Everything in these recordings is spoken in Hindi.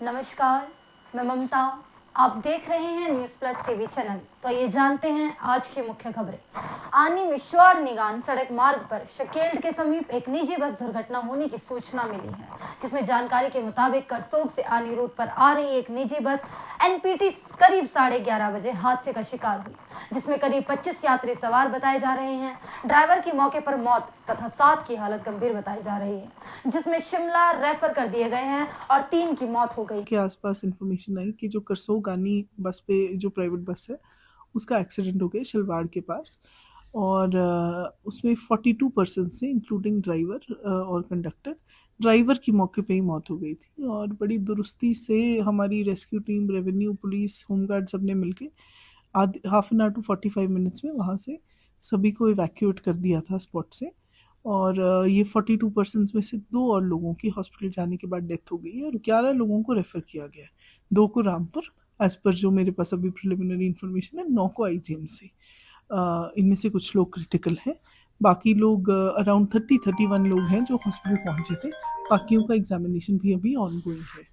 नमस्कार, मैं ममता। आप देख रहे हैं न्यूज़ प्लस टीवी चैनल। तो ये जानते हैं आज की मुख्य खबरें। आनी मिश्वाड़ निगान सड़क मार्ग पर शकेल्ड के समीप एक निजी बस दुर्घटना होने की सूचना मिली है, जिसमें जानकारी के मुताबिक करसोग से आनी रूट पर आ रही एक निजी बस एनपीटी करीब 11:30 बजे हादसे का शिकार हुई, जिसमें करीब 25 यात्री सवार बताए जा रहे हैं। ड्राइवर की मौके पर मौत तथा 7 की हालत गंभीर बताई जा रही है, जिसमें शिमला रेफर कर दिए गए हैं और 3 की मौत हो गई। के आसपास इन्फॉर्मेशन आई कि जो करसोग आनी बस पे जो प्राइवेट बस है उसका एक्सीडेंट हो गया शलवाड़ के पास, और उसमें 42 पर्सन से इंक्लूडिंग ड्राइवर और कंडक्टर। ड्राइवर की मौके पे ही मौत हो गई थी, और बड़ी दुरुस्ती से हमारी rescue team, revenue, police, home guard सब ने मिलके half an hour to 45 minutes में वहाँ से सभी को इवैक्यूएट कर दिया था स्पॉट से। और ये 42 पर्सन्स में से 2 और लोगों की हॉस्पिटल जाने के बाद डेथ हो गई है, और 11 लोगों को रेफर किया गया है। 2 को रामपुर, एज पर जो मेरे पास अभी प्रिलिमिनरी इन्फॉर्मेशन है, 9 को आईजीएमसी। इनमें से कुछ लोग क्रिटिकल हैं, बाकी लोग अराउंड 31 लोग हैं जो हॉस्पिटल पहुंचे थे। बाकियों का एग्जामिनेशन भी अभी ऑनगोइंग है।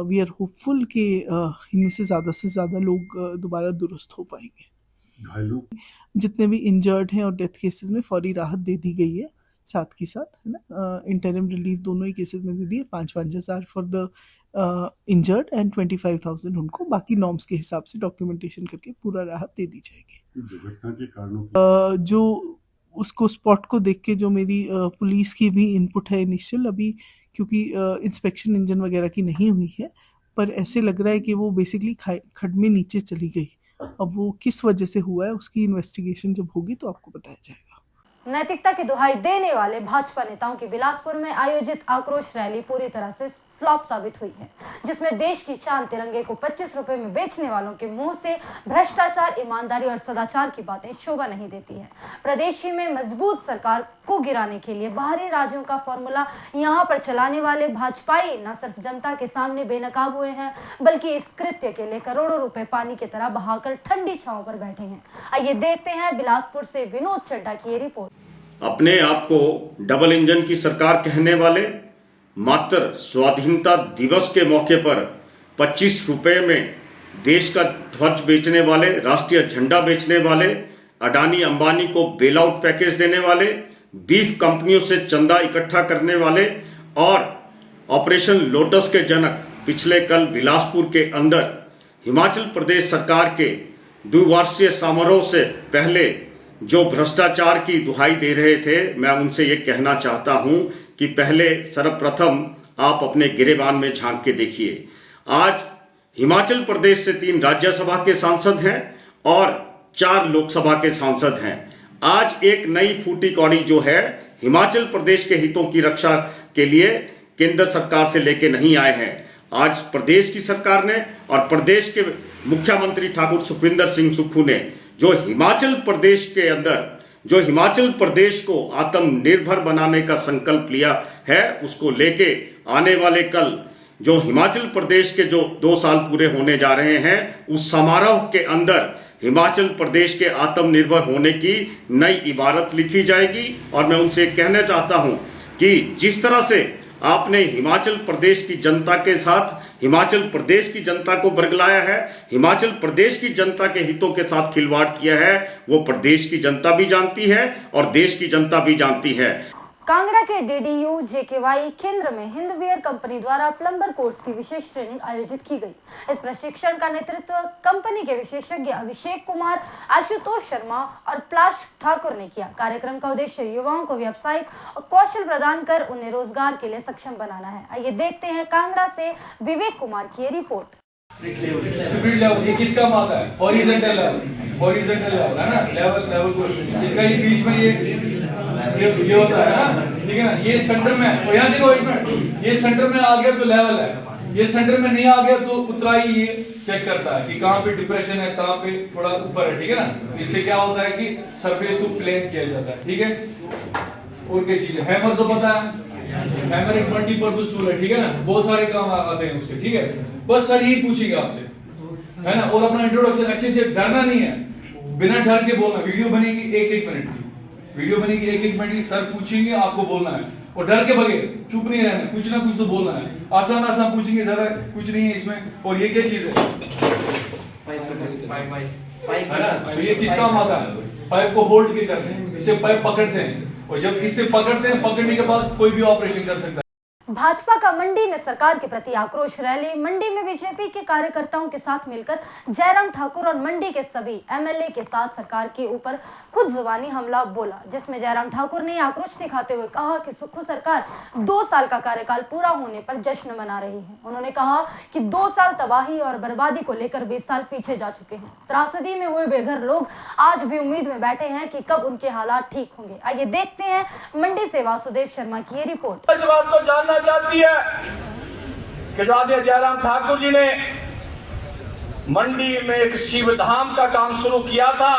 वी आर होपफुल कि इनमें से ज़्यादा लोग दोबारा दुरुस्त हो पाएंगे। जितने भी इंजर्ड हैं और डेथ केसेस में फौरी राहत दे दी गई है, साथ के साथ, है ना। इंटरिम रिलीफ दोनों ही केसेस में दे दिए, 5,000 फॉर द इंजर्ड एंड 25,000 उनको। बाकी नॉर्म्स के हिसाब से डॉक्यूमेंटेशन करके पूरा राहत दे दी जाएगी। दुर्घटना के कारणों जो उसको स्पॉट को देख के जो मेरी पुलिस की भी इनपुट है इनिशियल अभी, क्योंकि इंस्पेक्शन इंजन वगैरह की नहीं हुई है, पर ऐसे लग रहा है कि वो बेसिकली खड्ड में नीचे चली गई। अब वो किस वजह से हुआ है उसकी इन्वेस्टिगेशन जब होगी तो आपको बताया जाएगा। नैतिकता की दुहाई देने वाले भाजपा नेताओं की बिलासपुर में आयोजित आक्रोश रैली पूरी तरह से फ्लॉप साबित हुई है, जिसमें देश की शान तिरंगे को 25 रुपए में बेचने वालों के मुंह से भ्रष्टाचार, ईमानदारी और सदाचार की बातें शोभा नहीं देती है। प्रदेश ही में मजबूत सरकार को गिराने के लिए बाहरी राज्यों का फॉर्मूला यहाँ पर चलाने वाले भाजपाई न सिर्फ जनता के सामने बेनकाब हुए हैं, बल्कि इस कृत्य के लिए करोड़ों रुपए पानी की तरह बहाकर ठंडी छांव पर बैठे हैं। आइए देखते हैं बिलासपुर से विनोद चड्ढा की ये रिपोर्ट। अपने आप को डबल इंजन की सरकार कहने वाले मात्र स्वाधीनता दिवस के मौके पर 25 रुपए में देश का ध्वज बेचने वाले, राष्ट्रीय झंडा बेचने वाले, अडानी अंबानी को बेल आउट पैकेज देने वाले, बीफ कंपनियों से चंदा इकट्ठा करने वाले और ऑपरेशन लोटस के जनक पिछले कल बिलासपुर के अंदर हिमाचल प्रदेश सरकार के द्विवार्षिक समारोह से पहले जो भ्रष्टाचार की दुहाई दे रहे थे, मैं उनसे ये कहना चाहता हूं कि पहले सर्वप्रथम आप अपने गिरेबान में झांक के देखिए। आज हिमाचल प्रदेश से 3 राज्यसभा के सांसद हैं और 4 लोकसभा के सांसद हैं। आज एक नई फूटी कौड़ी जो है हिमाचल प्रदेश के हितों की रक्षा के लिए केंद्र सरकार से लेके नहीं आए हैं। आज प्रदेश की सरकार ने और प्रदेश के मुख्यमंत्री ठाकुर सुखविंदर सिंह सुक्खू ने जो हिमाचल प्रदेश के अंदर जो हिमाचल प्रदेश को आत्मनिर्भर बनाने का संकल्प लिया है, उसको लेके आने वाले कल जो हिमाचल प्रदेश के जो 2 साल पूरे होने जा रहे हैं, उस समारोह के अंदर हिमाचल प्रदेश के आत्मनिर्भर होने की नई इबारत लिखी जाएगी। और मैं उनसे कहना चाहता हूं कि जिस तरह से आपने हिमाचल प्रदेश की जनता के साथ हिमाचल प्रदेश की जनता को बरगलाया है, हिमाचल प्रदेश की जनता के हितों के साथ खिलवाड़ किया है, वो प्रदेश की जनता भी जानती है और देश की जनता भी जानती है। कांगड़ा के डीडीयू जेकेवाई केंद्र में हिंदवेयर कंपनी द्वारा प्लम्बर कोर्स की विशेष ट्रेनिंग आयोजित की गई। इस प्रशिक्षण का नेतृत्व कंपनी के विशेषज्ञ अभिषेक कुमार, आशुतोष शर्मा और पलाश ठाकुर ने किया। कार्यक्रम का उद्देश्य युवाओं को व्यावसायिक और कौशल प्रदान कर उन्हें रोजगार के लिए सक्षम बनाना है। आइए देखते हैं कांगड़ा से विवेक कुमार की रिपोर्ट। स्पिरिट लेवल ये किस काम आता है? हॉरिजॉन्टल लेवल है ना, लेवल को इसका ये बीच में ये होता है ना, ठीक है ना। ये सेंटर में, और यहाँ देखो एक मिनट, ये सेंटर में आ गया तो लेवल है, ये सेंटर में नहीं आ गया तो उतराई ये चेक करता है कि कहाँ पे डिप्रेशन है, कहाँ पे थोड़ा ऊपर है, ठीक है ना। इससे क्या होता है कि सरफेस को प्लेन किया जाता है, ठीक है। और क्या चीज है, हैमर तो पता है, हैमर एक मल्टीपर्पज टूल है, ठीक है ना, बहुत सारे काम आते हैं उसके, ठीक है। बस सर यही पूछेगा आपसे, है ना। और अपना इंट्रोडक्शन अच्छे से, डरना नहीं है, बिना डर के बोलना। वीडियो बनेगी 1-1 मिनट की, वीडियो बनेगी 1-1 मिनट की, सर पूछेंगे आपको बोलना है। वो डर के भगे, चुप नहीं रहना, कुछ ना कुछ तो बोलना है। आसान आसान पूछेंगे, ज्यादा कुछ नहीं है इसमें। और ये क्या चीज है? पाइप है ना? तो ये किस काम आता है? पाइप को होल्ड के करते हैं, इससे पाइप पकड़ते हैं, और जब इससे पकड़ते हैं, पकड़ने के बाद कोई भी ऑपरेशन कर सकता है। भाजपा का मंडी में सरकार के प्रति आक्रोश रैली। मंडी में बीजेपी के कार्यकर्ताओं के साथ मिलकर जयराम ठाकुर और मंडी के सभी एमएलए के साथ सरकार के ऊपर खुद जुबानी हमला बोला, जिसमें जयराम ठाकुर ने आक्रोश दिखाते हुए कहा कि सुक्खू सरकार 2 साल का कार्यकाल पूरा होने पर जश्न मना रही है। उन्होंने कहा कि 2 साल तबाही और बर्बादी को लेकर 20 साल पीछे जा चुके हैं। त्रासदी में हुए बेघर लोग आज भी उम्मीद में बैठे हैं कि कब उनके हालात ठीक होंगे। आइए देखते हैं मंडी से वासुदेव शर्मा की ये रिपोर्ट। इस बात को जानना चाहती है कि जो आदरणीय जयराम ठाकुर जी ने मंडी में एक शिवधाम का काम शुरू किया था,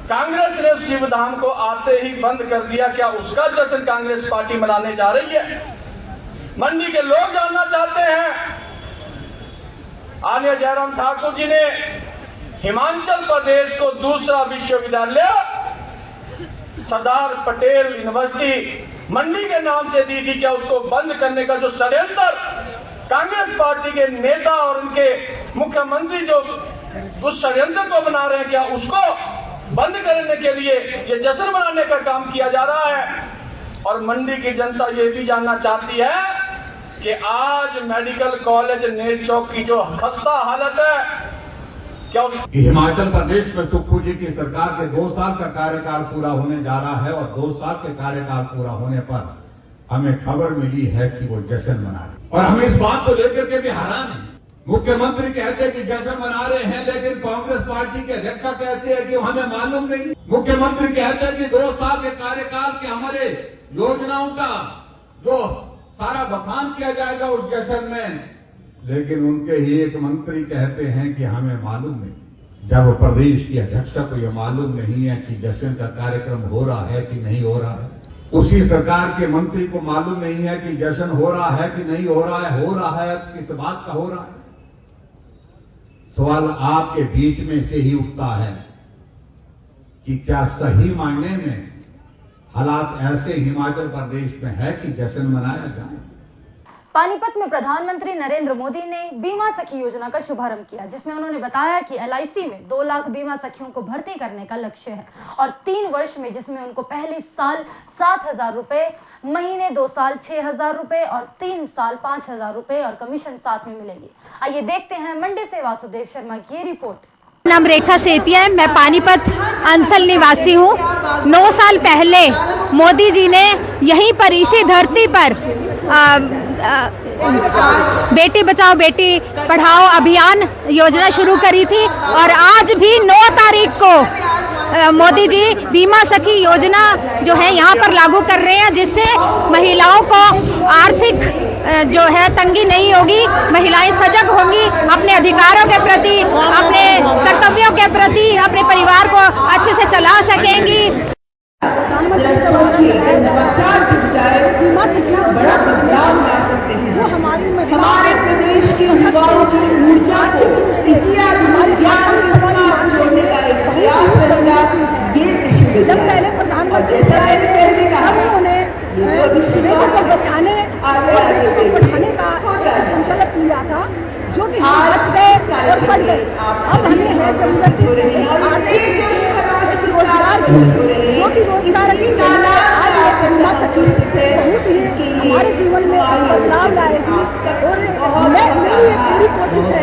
कांग्रेस ने उस शिवधाम को आते ही बंद कर दिया। क्या उसका जश्न कांग्रेस पार्टी मनाने जा रही है? मंडी के लोग जानना चाहते हैं। आदरणीय जयराम ठाकुर जी ने हिमाचल प्रदेश को दूसरा विश्वविद्यालय सरदार पटेल यूनिवर्सिटी मंडी के नाम से दी थी। क्या उसको बंद करने का जो षड्यंत्र कांग्रेस पार्टी के नेता और उनके मुख्यमंत्री जो उस षड्यंत्र को बना रहे हैं, क्या उसको बंद करने के लिए ये जश्न मनाने का काम किया जा रहा है? और मंडी की जनता ये भी जानना चाहती है कि आज मेडिकल कॉलेज नेर चौक की जो खस्ता हालत है, क्या हिमाचल प्रदेश में सुक्खू जी की सरकार के 2 साल का कार्यकाल पूरा होने जा रहा है, और 2 साल के कार्यकाल पूरा होने पर हमें खबर मिली है कि वो जश्न मना रहे, और हम इस बात को लेकर के भी हैरान हैं। मुख्यमंत्री कहते हैं कि जश्न मना रहे हैं, लेकिन कांग्रेस पार्टी के अध्यक्ष कहते हैं कि हमें मालूम नहीं। मुख्यमंत्री कहते हैं कि 2 साल के कार्यकाल के हमारे योजनाओं का जो सारा बखान किया जाएगा उस जश्न में, लेकिन उनके ही एक मंत्री कहते हैं कि हमें मालूम नहीं। जब प्रदेश की अध्यक्ष को यह मालूम नहीं है कि जश्न का कार्यक्रम हो रहा है कि नहीं हो रहा है, उसी सरकार के मंत्री को मालूम नहीं है कि जश्न हो रहा है कि नहीं हो रहा है किस बात का हो रहा है। सवाल आपके बीच में से ही उठता है कि क्या सही मायने में हालात ऐसे हिमाचल प्रदेश में है कि जश्न मनाया जाए? पानीपत में प्रधानमंत्री नरेंद्र मोदी ने बीमा सखी योजना का शुभारंभ किया, जिसमें उन्होंने बताया कि LIC में 2 लाख बीमा सखियों को भर्ती करने का लक्ष्य है, और 3 वर्ष में जिसमें उनको पहले साल 7,000 रुपए, महीने 2 साल 6,000 रुपए और 3 साल 5,000 रुपए और कमीशन साथ में मिलेगी। आइए देखते हैं मंडी से वासुदेव शर्मा की रिपोर्ट। नाम रेखा सेतिया है, मैं पानीपत अंचल निवासी हूँ। 9 साल पहले मोदी जी ने यहीं पर इसी धरती पर बेटी बचाओ बेटी पढ़ाओ अभियान योजना शुरू करी थी, और आज भी 9 तारीख को मोदी जी बीमा सखी योजना जो है यहाँ पर लागू कर रहे हैं, जिससे महिलाओं को आर्थिक जो है तंगी नहीं होगी, महिलाएं सजग होंगी, अपने अधिकारों के प्रति, अपने कर्तव्यों के प्रति, अपने परिवार को अच्छे से चला सकेंगी। बीमा सखी बड़ा बदलाव ला सकते हैं। वो हमारे प्रदेश के युवाओं की ऊर्जा को इसी अभियान के साथ जोड़ने का एक प्रयास करेगा ये विश्वविद्यालय। जब पहले प्रधानमंत्री कहने का बेटी को बचाने और बेटी को पढ़ाने का एक संकल्प लिया था, जो कि बच गए और पढ़ गए। अब हमें है जरूरत रोजगार की, जो कि रोजगार आज बीमा सखी बहुत ही हमारे जीवन में बदलाव लाएगी, और मेरी ये पूरी कोशिश है।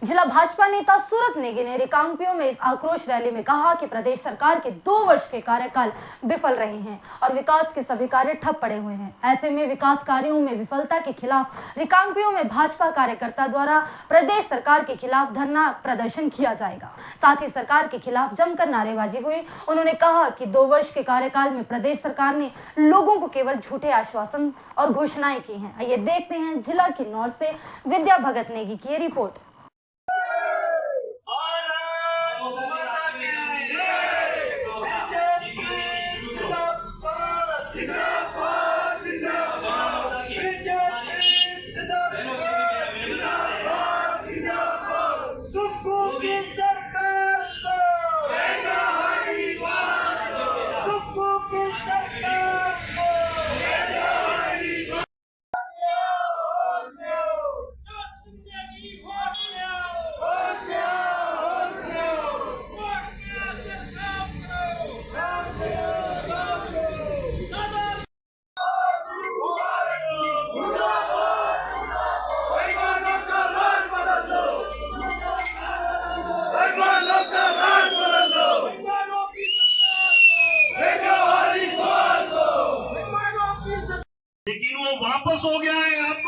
जिला भाजपा नेता सूरत नेगी ने रिकांगपिओ में इस आक्रोश रैली में कहा कि प्रदेश सरकार के 2 वर्ष के कार्यकाल विफल रहे हैं और विकास के सभी कार्य ठप पड़े हुए हैं। ऐसे में विकास कार्यों में विफलता के खिलाफ रिकांगपिओ में भाजपा कार्यकर्ता द्वारा प्रदेश सरकार के खिलाफ धरना प्रदर्शन किया जाएगा। साथ ही सरकार के खिलाफ जमकर नारेबाजी हुई। उन्होंने कहा कि 2 वर्ष के कार्यकाल में प्रदेश सरकार ने लोगों को केवल झूठे आश्वासन और घोषणाएं की हैं। आइए देखते हैं जिला किन्नौर से विद्या भगत नेगी की रिपोर्ट। सरकार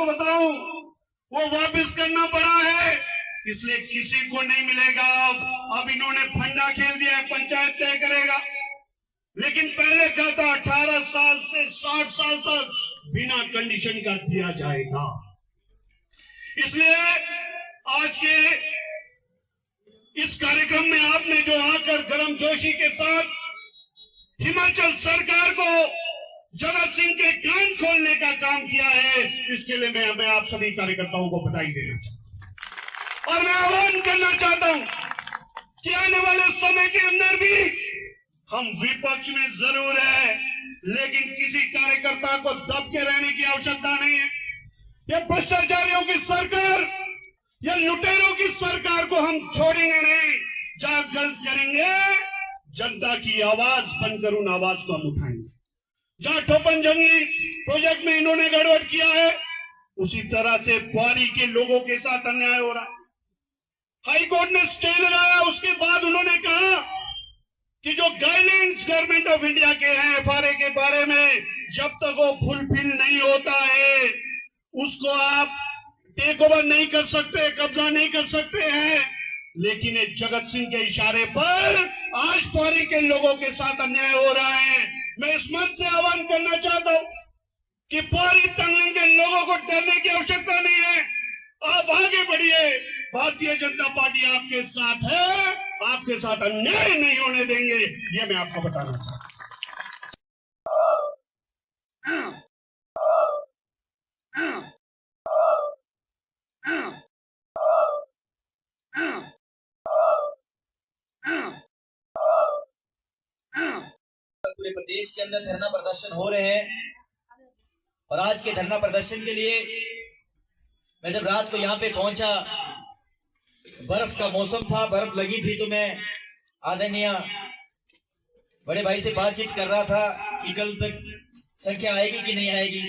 आपको बताऊं, वो वापस करना पड़ा है, इसलिए किसी को नहीं मिलेगा। अब इन्होंने फंडा खेल दिया है, पंचायत तय करेगा। लेकिन पहले कहा था 18 साल से 60 साल तक बिना कंडीशन का दिया जाएगा। इसलिए आज के इस कार्यक्रम में आपने जो आकर गर्मजोशी के साथ हिमाचल सरकार को जगत सिंह के कान खोलने का काम किया है, इसके लिए मैं आप सभी कार्यकर्ताओं को बधाई देना चाहता हूं। और मैं आह्वान करना चाहता हूं कि आने वाले समय के अंदर भी हम विपक्ष में जरूर है, लेकिन किसी कार्यकर्ता को दब के रहने की आवश्यकता नहीं है। ये भ्रष्टाचारियों की सरकार, ये लुटेरों की सरकार को हम छोड़ेंगे नहीं। जहां गलत करेंगे, जनता की आवाज बनकर उन आवाज को हम उठाएंगे। जहां ठोपन जंगी प्रोजेक्ट में इन्होंने गड़बड़ किया है, उसी तरह से पौड़ी के लोगों के साथ अन्याय हो रहा है। हाई कोर्ट ने स्टे लगाया, उसके बाद उन्होंने कहा कि जो गाइडलाइंस गवर्नमेंट ऑफ इंडिया के हैं एफआरए के बारे में, जब तक वो फुलफिल नहीं होता है उसको आप टेक ओवर नहीं कर सकते, कब्जा नहीं कर सकते हैं। लेकिन एक जगत सिंह के इशारे पर आज पौड़ी के लोगों के साथ अन्याय हो रहा है। मैं इस मंच से आह्वान करना चाहता हूं कि पौड़ी तंगलिंग के लोगों को डरने की आवश्यकता नहीं है। आप आगे बढ़िए, भारतीय जनता पार्टी आपके साथ है, आपके साथ अन्याय नहीं होने देंगे, ये मैं आपको बताना चाहता हूं। पूरे प्रदेश के अंदर धरना प्रदर्शन हो रहे हैं और आज के धरना प्रदर्शन के लिए मैं जब रात को यहाँ पे पहुंचा, बर्फ का मौसम था, बर्फ लगी थी, तो मैं आदरणीय बड़े भाई से बातचीत कर रहा था कि कल तक संख्या आएगी कि नहीं आएगी।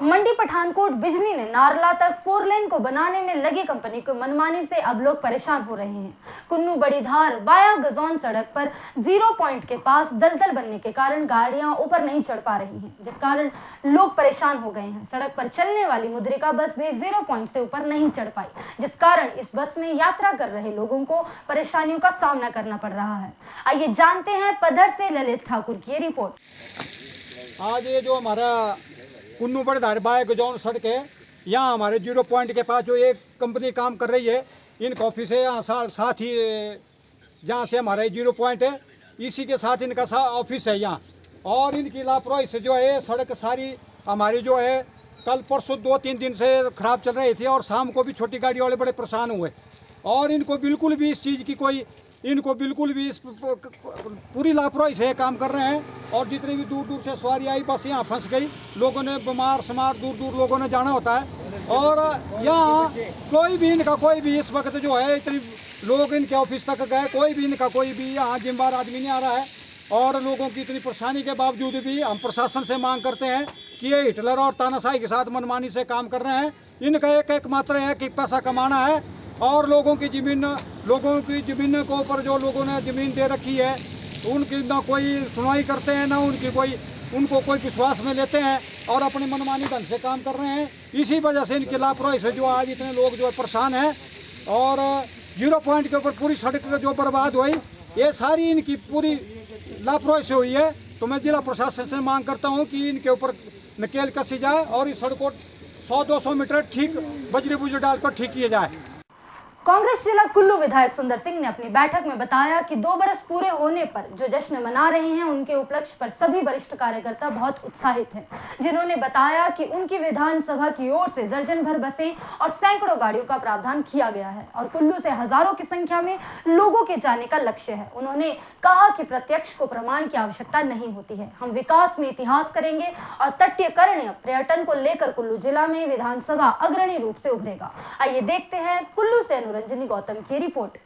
मंडी पठानकोट बिजली ने नारला तक 4 लेन को बनाने में लगी कंपनी को मनमानी से अब लोग परेशान हो रहे हैं। कुन्नू बड़ी धार वाया गजौन सड़क पर 0 पॉइंट के पास दलदल बनने के कारण गाड़ियां ऊपर नहीं चढ़ पा रही हैं, जिस कारण लोग परेशान हो गए हैं। सड़क पर चलने वाली मुद्रिका बस भी 0 पॉइंट से ऊपर नहीं चढ़ पाई, जिस कारण इस बस में यात्रा कर रहे लोगों को परेशानियों का सामना करना पड़ रहा है। आइए जानते हैं पधर से ललित ठाकुर की रिपोर्ट। आज ये जो हमारा कुन्नू बड़ी धार वाया गजौन सड़क है, यहाँ हमारे 0 पॉइंट के पास जो एक कंपनी काम कर रही है, इनका ऑफिस है यहाँ साथ ही जहाँ से हमारा 0 पॉइंट है, इसी के साथ इनका ऑफिस है यहाँ। और इनकी लापरवाही से जो है सड़क सारी हमारी जो है कल परसों 2-3 दिन से ख़राब चल रही थी और शाम को भी छोटी गाड़ी वाले बड़े परेशान हुए। और इनको बिल्कुल भी इस चीज़ की कोई, इनको बिल्कुल भी इस पूरी लापरवाही से काम कर रहे हैं। और जितने भी दूर दूर से सवारी आई बस यहाँ फंस गई, लोगों ने बीमार समार दूर दूर लोगों ने जाना होता है। और यहाँ कोई भी इनका कोई भी इस वक्त जो है इतनी लोग इनके ऑफिस तक गए, कोई भी इनका कोई भी यहाँ जिम्मेदार आदमी नहीं आ रहा है। और लोगों की इतनी परेशानी के बावजूद भी हम प्रशासन से मांग करते हैं कि ये हिटलर और तानाशाही के साथ मनमानी से काम कर रहे हैं। इनका एक मात्र है कि पैसा कमाना है और लोगों की ज़मीन के ऊपर जो लोगों ने ज़मीन दे रखी है उनकी ना कोई सुनवाई करते हैं, ना उनको कोई विश्वास में लेते हैं और अपनी मनमानी ढंग से काम कर रहे हैं। इसी वजह से इनकी लापरवाही से जो आज इतने लोग जो है परेशान हैं। और 0 पॉइंट के ऊपर पूरी सड़क जो बर्बाद हुई, ये सारी इनकी पूरी लापरवाही से हुई है। तो मैं जिला प्रशासन से मांग करता हूँ कि इनके ऊपर नकेल कसी जाए और इस सड़क को 100-200 मीटर ठीक बजरी बुजरी डालकर ठीक किया जाए। कांग्रेस जिला कुल्लू विधायक सुंदर सिंह ने अपनी बैठक में बताया कि 2 बरस पूरे होने पर जो जश्न मना रहे हैं उनके उपलक्ष्य पर सभी वरिष्ठ कार्यकर्ता बहुत उत्साहित हैं, जिन्होंने बताया कि उनकी विधानसभा की ओर से दर्जन भर बसें और सैकड़ों गाड़ियों का प्रावधान किया गया है और कुल्लू से हजारों की संख्या में लोगों के जाने का लक्ष्य है। उन्होंने कहा कि प्रत्यक्ष को प्रमाण की आवश्यकता नहीं होती है, हम विकास में इतिहास करेंगे और तटीयकरण पर्यटन को लेकर कुल्लू जिला में विधानसभा अग्रणी रूप से उभरेगा। आइए देखते हैं कुल्लू से रंजनी गौतम की रिपोर्ट।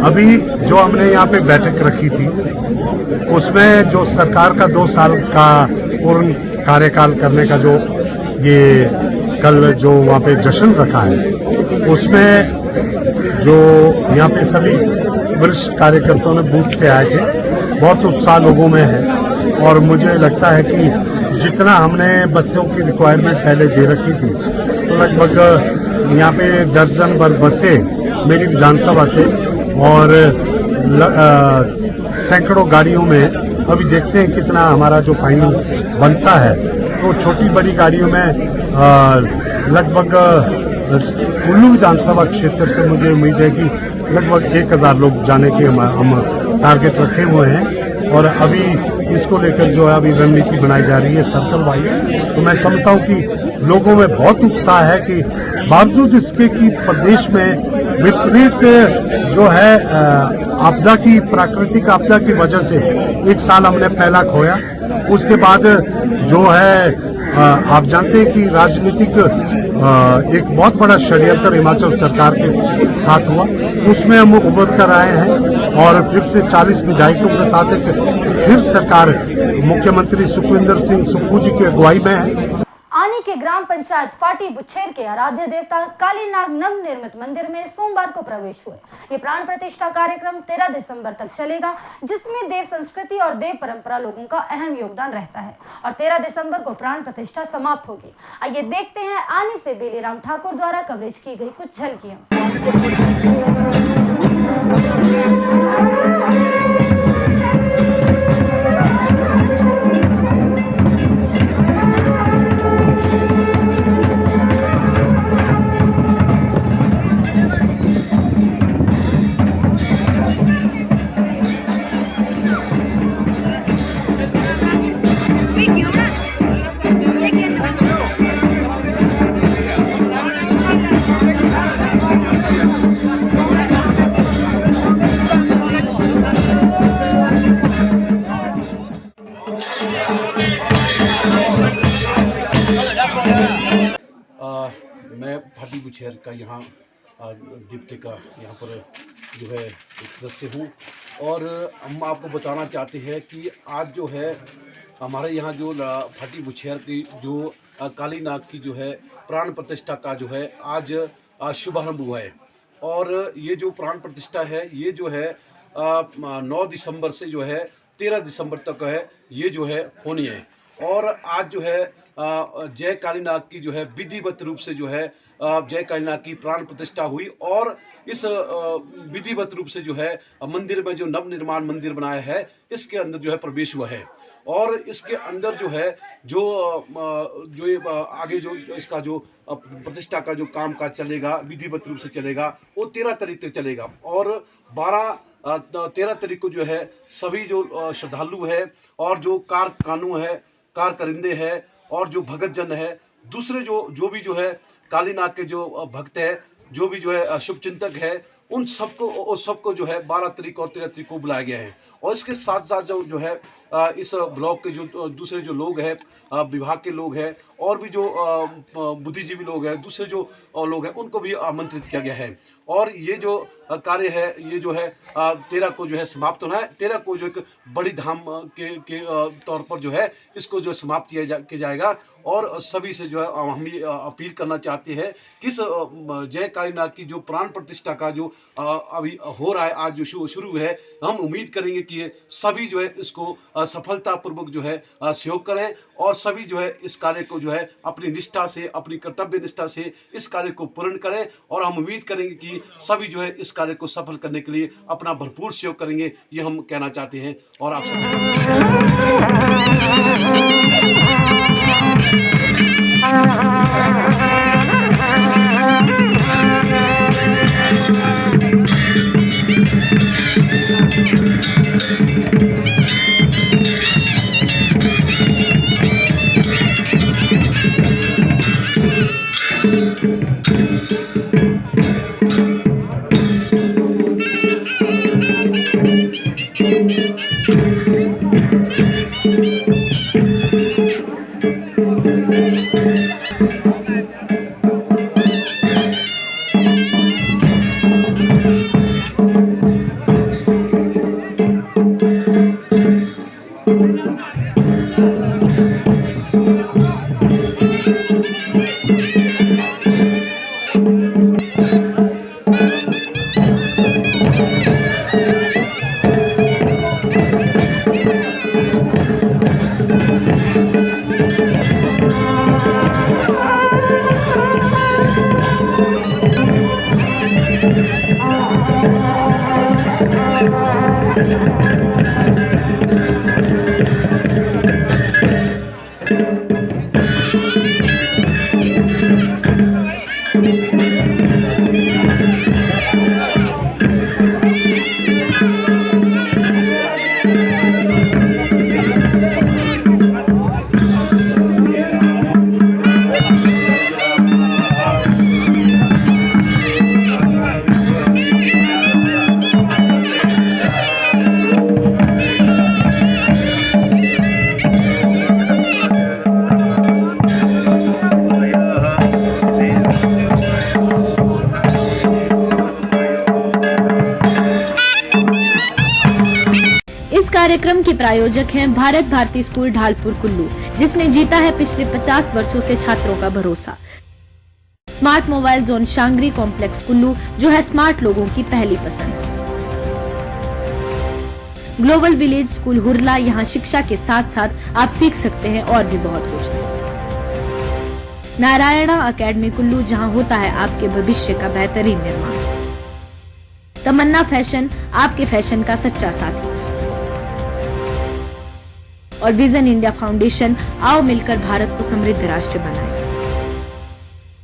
अभी जो हमने यहाँ पे बैठक रखी थी उसमें जो सरकार का 2 साल का पूर्ण कार्यकाल करने का जो ये कल जो वहाँ पे जश्न रखा है उसमें जो यहाँ पे सभी वरिष्ठ कार्यकर्ताओं ने बूथ से आए थे, बहुत उत्साह लोगों में है और मुझे लगता है कि जितना हमने बसों की रिक्वायरमेंट पहले दे रखी थी तो लगभग यहाँ पे दर्जन भर बसें मेरी विधानसभा से और सैकड़ों गाड़ियों में अभी देखते हैं कितना हमारा जो फाइनल बनता है। तो छोटी बड़ी गाड़ियों में लगभग कुल्लू विधानसभा क्षेत्र से मुझे उम्मीद है कि लगभग 1000 लोग जाने के हम टारगेट रखे हुए हैं और अभी इसको लेकर जो है अभी रणनीति बनाई जा रही है सर्कल वाइज। तो मैं समझता हूँ कि लोगों में बहुत उत्साह है कि बावजूद इसके कि प्रदेश में विपरीत जो है आपदा की प्राकृतिक आपदा की वजह से 1 साल हमने पहला खोया, उसके बाद जो है आप जानते हैं कि राजनीतिक एक बहुत बड़ा षड्यंत्र हिमाचल सरकार के साथ हुआ, उसमें हम उभर कर आए हैं और फिर से 40 विधायकों के साथ एक स्थिर सरकार मुख्यमंत्री सुखविंदर सिंह सुक्खू जी की अगुवाई में है। आनी के ग्राम पंचायत फाटी बुछेर के आराध्य देवता कालीनाग नवनिर्मित मंदिर में सोमवार को प्रवेश हुए। ये प्राण प्रतिष्ठा कार्यक्रम 13 दिसंबर तक चलेगा, जिसमें देव संस्कृति और देव परंपरा लोगों का अहम योगदान रहता है और 13 दिसंबर को प्राण प्रतिष्ठा समाप्त होगी। आइए देखते हैं आनी से बेलीराम ठाकुर द्वारा कवरेज की गई कुछ झलकियां। मैं फाटी बुछेर का यहाँ डिप्टी का यहाँ पर जो है एक सदस्य हूँ और हम आपको बताना चाहते हैं कि आज जो है हमारे यहाँ जो फाटी बुछेर की जो कालीनाग की जो है प्राण प्रतिष्ठा का जो है आज शुभारंभ हुआ है और ये जो प्राण प्रतिष्ठा है ये जो है 9 दिसंबर से जो है 13 दिसंबर तक है ये जो है होनी है और आज जो है जय कालीनाग की जो है विधिवत रूप से जो है जय कालीनाग की प्राण प्रतिष्ठा हुई और इस विधिवत रूप से जो है मंदिर में जो नवनिर्माण मंदिर बनाया है इसके अंदर जो है प्रवेश हुआ है और इसके अंदर जो है जो आगे जो इसका जो प्रतिष्ठा का जो काम काज चलेगा विधिवत रूप से चलेगा वो 13 तारीख तक चलेगा और 13 तारीख को जो है सभी जो श्रद्धालु है और जो कानू है कार करिंदे है और जो भगत जन है दूसरे जो भी जो है कालीनाग के जो भक्त है जो भी जो है शुभचिंतक है उन सबको जो है 12 तारीख और 13 तारीख को बुलाया गया है और इसके साथ साथ जो है इस ब्लॉक के जो दूसरे जो लोग हैं विभाग के लोग हैं और भी जो बुद्धिजीवी लोग हैं दूसरे जो लोग हैं उनको भी आमंत्रित किया गया है और ये जो कार्य है ये जो है 13 को जो है समाप्त होना है। 13 को जो एक बड़ी धाम के तौर पर जो है इसको जो समाप्त किया जाएगा और सभी से जो है हम ये अपील करना चाहते हैं कि इस जय कालीनाग की जो प्राण प्रतिष्ठा का जो अभी हो रहा है आज जो शुरू है हम उम्मीद करेंगे कि ये सभी जो है इसको सफलतापूर्वक जो है सहयोग करें और सभी जो है इस कार्य को जो है अपनी निष्ठा से अपनी कर्तव्य निष्ठा से इस कार्य को पूर्ण करें और हम उम्मीद करेंगे कि सभी जो है इस कार्य को सफल करने के लिए अपना भरपूर सहयोग करेंगे ये हम कहना चाहते हैं और आप सब कार्यक्रम के प्रायोजक हैं भारत भारती स्कूल ढालपुर कुल्लू, जिसने जीता है पिछले 50 वर्षों से छात्रों का भरोसा। Smart mobile zone Shangri complex Kullu, जो है स्मार्ट लोगों की पहली पसंद। ग्लोबल विलेज स्कूल हुरला, यहाँ शिक्षा के साथ साथ आप सीख सकते हैं और भी बहुत कुछ। नारायणा अकेडमी कुल्लू, जहाँ होता है आपके भविष्य का बेहतरीन निर्माण। तमन्ना फैशन, आपके फैशन का सच्चा साथी। और विजन इंडिया फाउंडेशन, आओ मिलकर भारत को समृद्ध राष्ट्र बनाएं।